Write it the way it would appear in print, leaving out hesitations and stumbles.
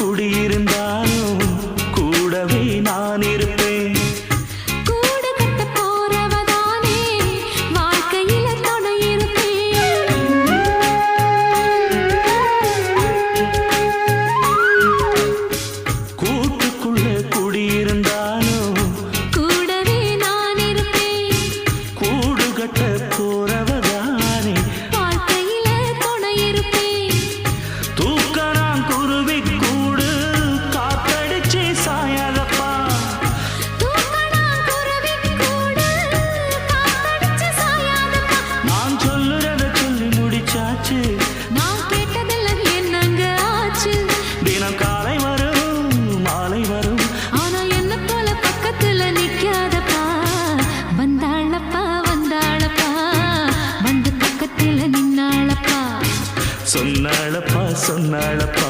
குடியிருந்தாலும் கூடவே நான் இருப்பேன். கூடு கட்ட போறவதானே வாழ்க்கையில துணை இருப்பேன். கூட்டுக்குள்ள குடியிருந்தாலும் கூடவே நான் இருப்பேன். கூடு கட்ட போறவதானே வாழ்க்கையில துணை இருப்பேன். தூக்கறான் குருவி கூடு காத்தடிச்சு சாயாதப்பா. தூக்கணா குருவி கூடு காத்தடிச்சு சாயாதப்பா. நான் சொல்லுறத சொல்லி முடிச்சாச்சு. நான் கேட்டதெல்லாம் என்னங்க ஆச்சு? தினம் காலை வரும் மாலை வரும் ஆனா என்ன போல பக்கத்துல நிக்காதப்பா. வந்தாளப்பா வந்தாளப்பா வந்து பக்கத்துல நின்னாளப்பா. சொன்னாளப்பா சொன்னாளப்பா